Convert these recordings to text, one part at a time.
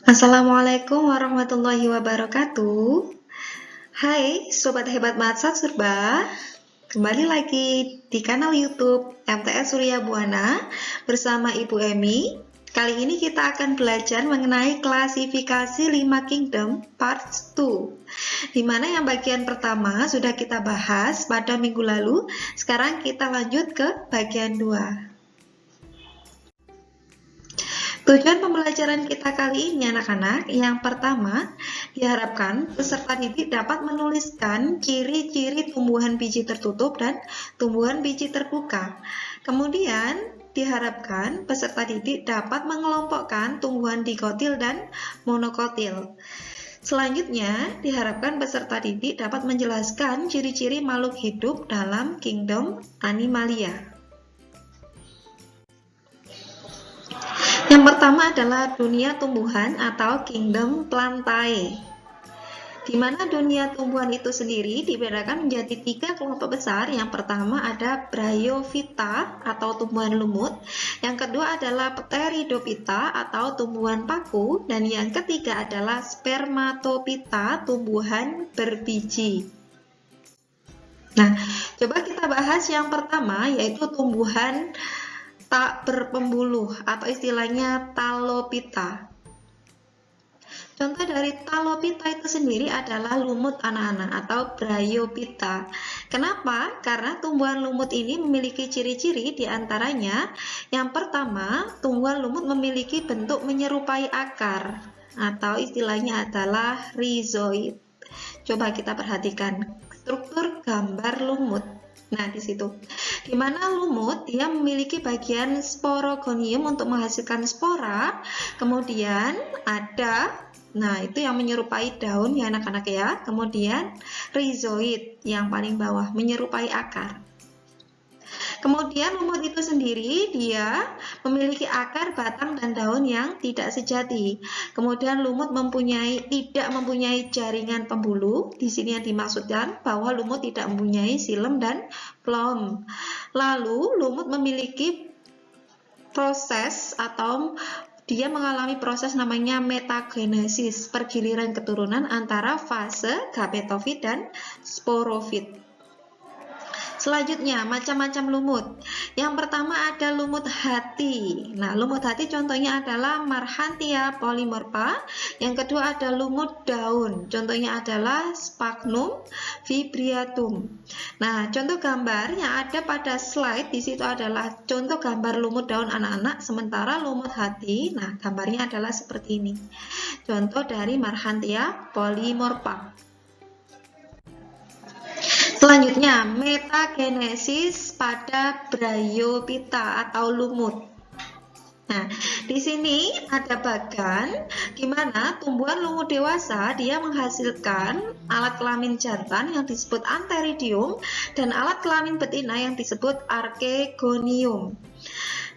Assalamualaikum warahmatullahi wabarakatuh. Hai Sobat Hebat Matsat Surba, kembali lagi di kanal YouTube MTS Surya Buana bersama Ibu Emi. Kali ini kita akan belajar mengenai klasifikasi 5 kingdom part 2, dimana yang bagian pertama sudah kita bahas pada minggu lalu. Sekarang kita lanjut ke bagian 2. Tujuan pembelajaran kita kali ini anak-anak, yang pertama diharapkan peserta didik dapat menuliskan ciri-ciri tumbuhan biji tertutup dan tumbuhan biji terbuka. Kemudian diharapkan peserta didik dapat mengelompokkan tumbuhan dikotil dan monokotil. Selanjutnya diharapkan peserta didik dapat menjelaskan ciri-ciri makhluk hidup dalam kingdom Animalia. Yang pertama adalah dunia tumbuhan atau kingdom Plantae, di mana dunia tumbuhan itu sendiri dibedakan menjadi 3 kelompok besar. Yang pertama ada Bryophyta atau tumbuhan lumut, yang kedua adalah Pteridophyta atau tumbuhan paku, dan yang ketiga adalah Spermatophyta, tumbuhan berbiji. Nah, coba kita bahas yang pertama, yaitu tumbuhan tak berpembuluh atau istilahnya Talophyta. Contoh dari Talophyta itu sendiri adalah lumut anak-anak atau Bryophyta. Kenapa? Karena tumbuhan lumut ini memiliki ciri-ciri diantaranya. Yang pertama, tumbuhan lumut memiliki bentuk menyerupai akar atau istilahnya adalah rhizoid. Coba kita perhatikan struktur gambar lumut. Nah, di situ, di mana lumut dia memiliki bagian sporogonium untuk menghasilkan spora, kemudian ada, nah itu yang menyerupai daun ya anak-anak ya, kemudian rhizoid yang paling bawah menyerupai akar. Kemudian lumut itu sendiri dia memiliki akar, batang, dan daun yang tidak sejati. Kemudian lumut tidak mempunyai jaringan pembuluh. Di sini yang dimaksudkan bahwa lumut tidak mempunyai xilem dan phloem. Lalu lumut memiliki proses atau dia mengalami proses namanya metagenesis, pergiliran keturunan antara fase gametofit dan sporofit. Selanjutnya, macam-macam lumut. Yang pertama ada lumut hati. Nah, lumut hati contohnya adalah Marchantia polymorpha. Yang kedua ada lumut daun. Contohnya adalah Sphagnum vibriatum. Nah, contoh gambar yang ada pada slide di situ adalah contoh gambar lumut daun anak-anak. Sementara lumut hati, nah gambarnya adalah seperti ini. Contoh dari Marchantia polymorpha. Selanjutnya, metagenesis pada Bryophyta atau lumut. Nah, di sini ada bagan di mana tumbuhan lumut dewasa dia menghasilkan alat kelamin jantan yang disebut antheridium dan alat kelamin betina yang disebut archegonium.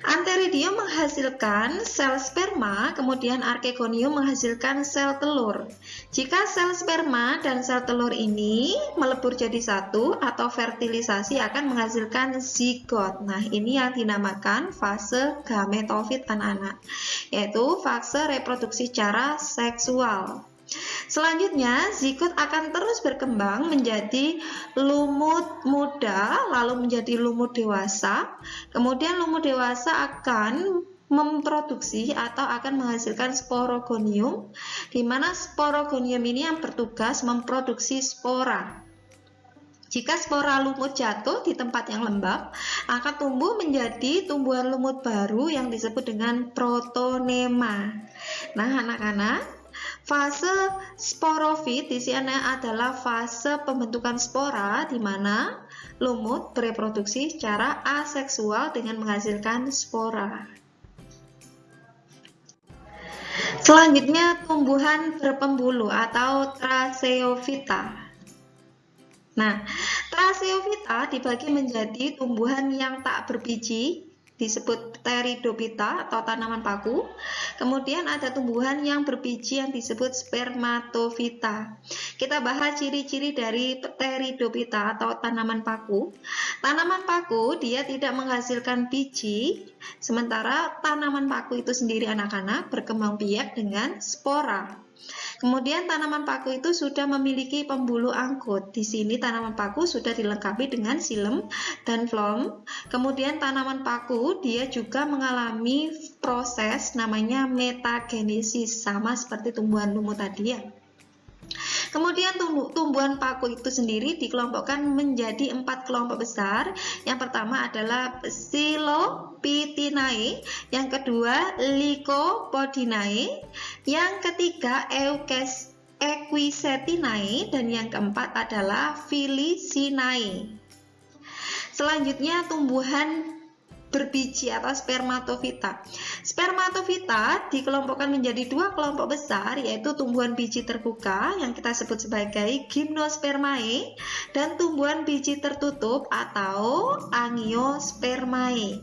Antheridium menghasilkan sel sperma, kemudian archegonium menghasilkan sel telur. Jika sel sperma dan sel telur ini melebur jadi satu atau fertilisasi akan menghasilkan zigot. Nah, ini yang dinamakan fase gametofit anak-anak, yaitu fase reproduksi secara seksual. Selanjutnya, zigot akan terus berkembang menjadi lumut muda, lalu menjadi lumut dewasa. Kemudian lumut dewasa akan memproduksi atau akan menghasilkan sporogonium, di mana sporogonium ini yang bertugas memproduksi spora. Jika spora lumut jatuh di tempat yang lembab, akan tumbuh menjadi tumbuhan lumut baru yang disebut dengan protonema. Nah, anak-anak, fase sporofit di sini adalah fase pembentukan spora di mana lumut bereproduksi secara aseksual dengan menghasilkan spora. Selanjutnya, tumbuhan berpembuluh atau Tracheophyta. Nah, Tracheophyta dibagi menjadi tumbuhan yang tak berbiji, disebut Pteridophyta atau tanaman paku. Kemudian ada tumbuhan yang berbiji yang disebut Spermatophyta. Kita bahas ciri-ciri dari Pteridophyta atau tanaman paku. Tanaman paku dia tidak menghasilkan biji, Sementara tanaman paku itu sendiri anak-anak berkembang biak dengan spora. Kemudian tanaman paku itu sudah memiliki pembuluh angkut. Di sini tanaman paku sudah dilengkapi dengan xilem dan phloem. Kemudian tanaman paku dia juga mengalami proses namanya metagenesis, sama seperti tumbuhan lumut tadi ya. Kemudian tumbuhan paku itu sendiri dikelompokkan menjadi 4 kelompok besar. Yang pertama adalah Psilophytinae, yang kedua Lycopodinae, yang ketiga Equisetinae, dan yang keempat adalah Filicinae. Selanjutnya tumbuhan berbiji atau spermatofita. Spermatofita dikelompokkan menjadi 2 kelompok besar, yaitu tumbuhan biji terbuka yang kita sebut sebagai Gymnospermae dan tumbuhan biji tertutup atau Angiospermae.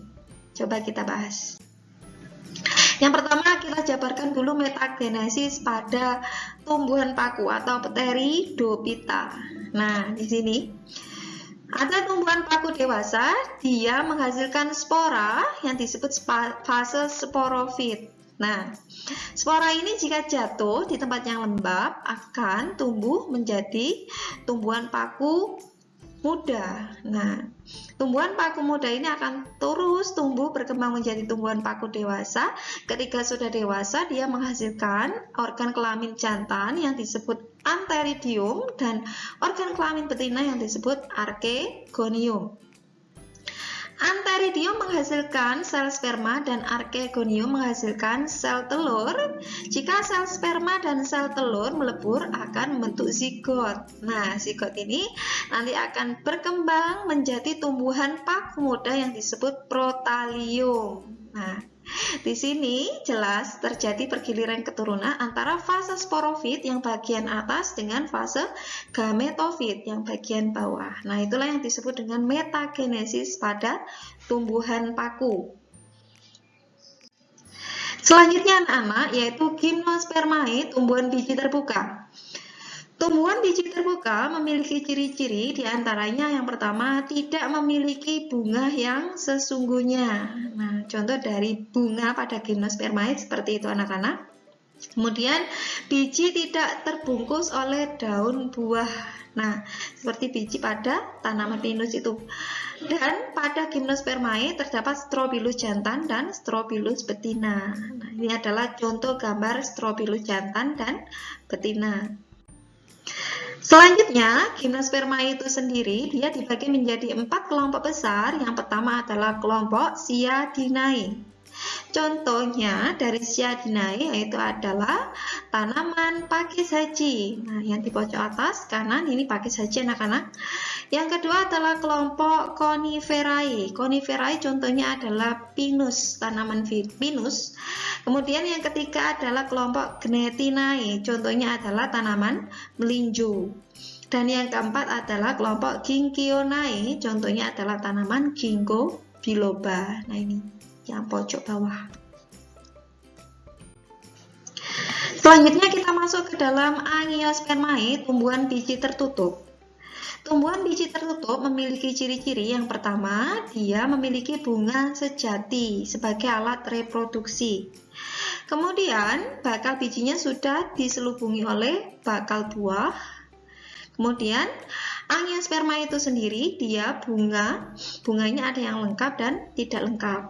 Coba kita bahas. Yang pertama kita jabarkan dulu metagenesis pada tumbuhan paku atau Pteridophyta. Nah, di sini ada tumbuhan paku dewasa, dia menghasilkan spora yang disebut fase sporofit. Nah, spora ini jika jatuh di tempat yang lembab akan tumbuh menjadi tumbuhan paku muda. Nah, tumbuhan paku muda ini akan terus tumbuh berkembang menjadi tumbuhan paku dewasa. Ketika sudah dewasa, dia menghasilkan organ kelamin jantan yang disebut antheridium dan organ kelamin betina yang disebut archegonium. Antheridium menghasilkan sel sperma dan archegonium menghasilkan sel telur. Jika sel sperma dan sel telur melebur akan membentuk zigot. Nah, zigot ini nanti akan berkembang menjadi tumbuhan paku muda yang disebut protalium. Nah, di sini jelas terjadi pergiliran keturunan antara fase sporofit yang bagian atas dengan fase gametofit yang bagian bawah. Nah, itulah yang disebut dengan metagenesis pada tumbuhan paku. Selanjutnya anak-anak yaitu Gymnospermae, tumbuhan biji terbuka. Tumbuhan biji terbuka memiliki ciri-ciri, diantaranya yang pertama tidak memiliki bunga yang sesungguhnya. Nah, contoh dari bunga pada Gymnospermae seperti itu anak-anak. Kemudian biji tidak terbungkus oleh daun buah. Nah, seperti biji pada tanaman pinus itu. Dan pada Gymnospermae terdapat strobilus jantan dan strobilus betina. Nah, ini adalah contoh gambar strobilus jantan dan betina. Selanjutnya, Gymnospermae itu sendiri dia dibagi menjadi 4 kelompok besar. Yang pertama adalah kelompok Sciadinae. Contohnya dari Sciadinae yaitu adalah tanaman pakis haji. Nah, yang di pojok atas kanan ini pakis haji anak-anak. Yang kedua adalah kelompok Coniferae. Coniferae contohnya adalah pinus, tanaman pinus. Kemudian yang ketiga adalah kelompok Gnetinae. Contohnya adalah tanaman melinjo. Dan yang keempat adalah kelompok Gingkionae. Contohnya adalah tanaman ginkgo biloba. Nah, ini yang pojok bawah. Selanjutnya kita masuk ke dalam Angiospermae, tumbuhan biji tertutup. Tumbuhan biji tertutup memiliki ciri-ciri. Yang pertama, dia memiliki bunga sejati sebagai alat reproduksi. Kemudian, bakal bijinya sudah diselubungi oleh bakal buah. Kemudian, Angiospermae itu sendiri, dia bunganya ada yang lengkap dan tidak lengkap.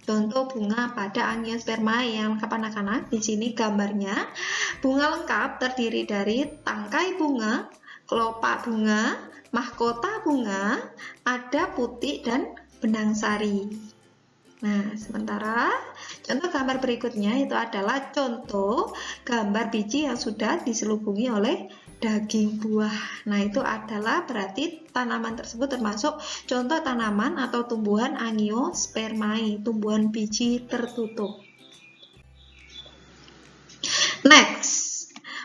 Contoh bunga pada Angiospermae yang lengkap anak-anak, di sini gambarnya. Bunga lengkap terdiri dari tangkai bunga, kelopak bunga, mahkota bunga, ada putik dan benang sari. Nah, sementara contoh gambar berikutnya itu adalah contoh gambar biji yang sudah diselubungi oleh daging buah. Nah, itu adalah berarti tanaman tersebut termasuk contoh tanaman atau tumbuhan Angiospermae, tumbuhan biji tertutup. Next.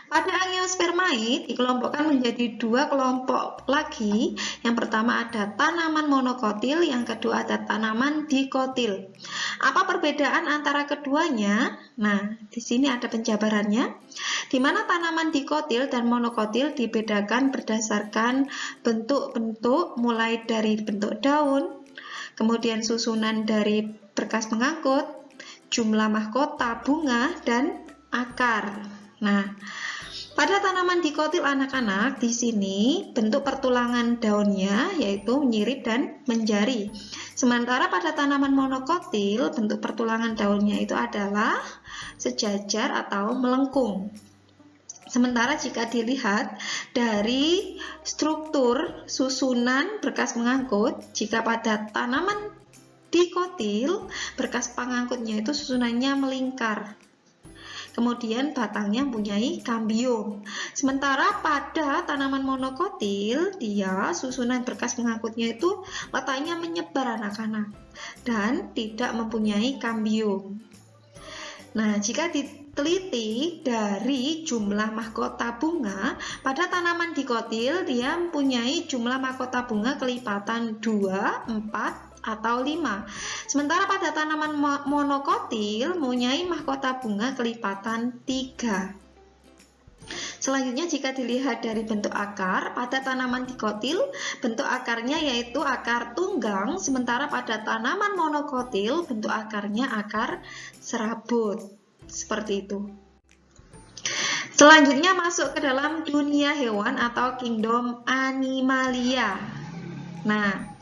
Pada Angiospermae dikelompokkan menjadi 2 kelompok lagi. Yang pertama ada tanaman monokotil, yang kedua ada tanaman dikotil. Apa perbedaan antara keduanya? Nah, di sini ada penjabarannya. Di mana tanaman dikotil dan monokotil dibedakan berdasarkan bentuk-bentuk, mulai dari bentuk daun, kemudian susunan dari berkas pengangkut, jumlah mahkota, bunga, dan akar. Nah, pada tanaman dikotil anak-anak di sini bentuk pertulangan daunnya yaitu menyirip dan menjari. Sementara pada tanaman monokotil bentuk pertulangan daunnya itu adalah sejajar atau melengkung. Sementara jika dilihat dari struktur susunan berkas pengangkut, jika pada tanaman dikotil berkas pengangkutnya itu susunannya melingkar. Kemudian batangnya mempunyai kambium. Sementara pada tanaman monokotil, dia susunan berkas pengangkutnya itu letaknya menyebar anak-anak dan tidak mempunyai kambium. Nah, jika diteliti dari jumlah mahkota bunga, pada tanaman dikotil dia mempunyai jumlah mahkota bunga kelipatan 2, 4, atau 5. Sementara pada tanaman monokotil mempunyai mahkota bunga kelipatan 3. Selanjutnya jika dilihat dari bentuk akar, pada tanaman dikotil bentuk akarnya yaitu akar tunggang, sementara pada tanaman monokotil bentuk akarnya akar serabut. Seperti itu. Selanjutnya masuk ke dalam dunia hewan atau kingdom Animalia. Nah,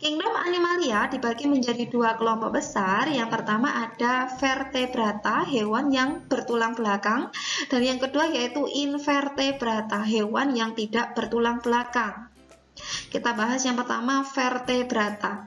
kingdom Animalia dibagi menjadi dua kelompok besar. Yang pertama ada vertebrata, hewan yang bertulang belakang, dan yang kedua yaitu invertebrata, hewan yang tidak bertulang belakang. Kita bahas yang pertama vertebrata.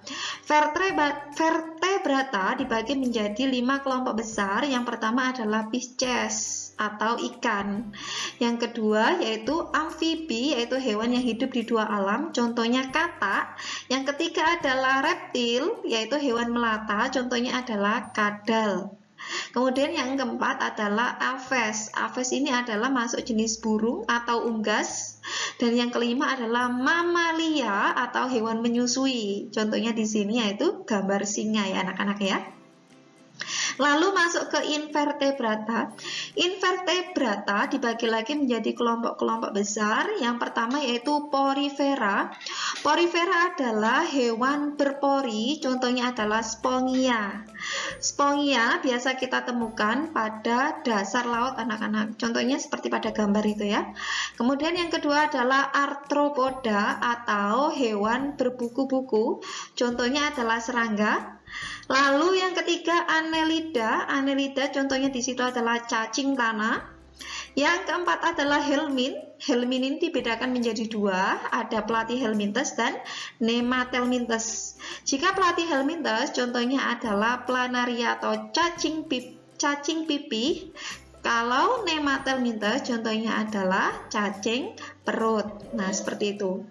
Vertebrata dibagi menjadi 5 kelompok besar. Yang pertama adalah Pisces atau ikan. Yang kedua yaitu amfibi, yaitu hewan yang hidup di dua alam, contohnya katak. Yang ketiga adalah reptil, yaitu hewan melata, contohnya adalah kadal. Kemudian yang keempat adalah aves. Aves ini adalah masuk jenis burung atau unggas. Dan yang kelima adalah mamalia atau hewan menyusui. Contohnya di sini yaitu gambar singa ya anak-anak ya. Lalu masuk ke invertebrata. Invertebrata dibagi lagi menjadi kelompok-kelompok besar. Yang pertama yaitu porifera. Porifera adalah hewan berpori, contohnya adalah spongia. Spongia biasa kita temukan pada dasar laut anak-anak. Contohnya seperti pada gambar itu ya. Kemudian yang kedua adalah arthropoda atau hewan berbuku-buku. Contohnya adalah serangga. Lalu yang ketiga Annelida. Annelida contohnya di situ adalah cacing tanah. Yang keempat adalah helmin. Helmin ini dibedakan menjadi dua, ada platyhelminthes dan nematelminthes. Jika platyhelminthes contohnya adalah planaria atau cacing pipih. Kalau nematelminthes contohnya adalah cacing perut. Nah, seperti itu.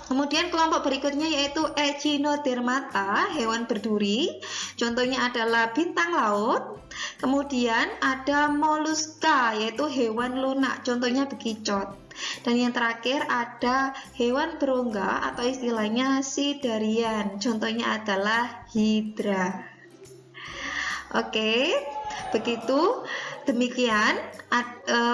Kemudian kelompok berikutnya yaitu Echinodermata, hewan berduri. Contohnya adalah bintang laut. Kemudian ada Mollusca, yaitu hewan lunak. Contohnya bekicot. Dan yang terakhir ada hewan berongga atau istilahnya Cnidarian. Contohnya adalah Hydra. Oke, begitu. Demikian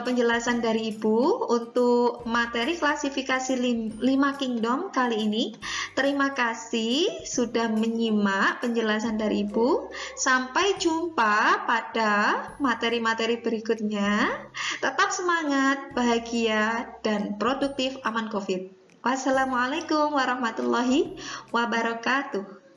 penjelasan dari Ibu untuk materi klasifikasi 5 kingdom kali ini. Terima kasih sudah menyimak penjelasan dari Ibu. Sampai jumpa pada materi-materi berikutnya. Tetap semangat, bahagia, dan produktif aman COVID. Wassalamualaikum warahmatullahi wabarakatuh.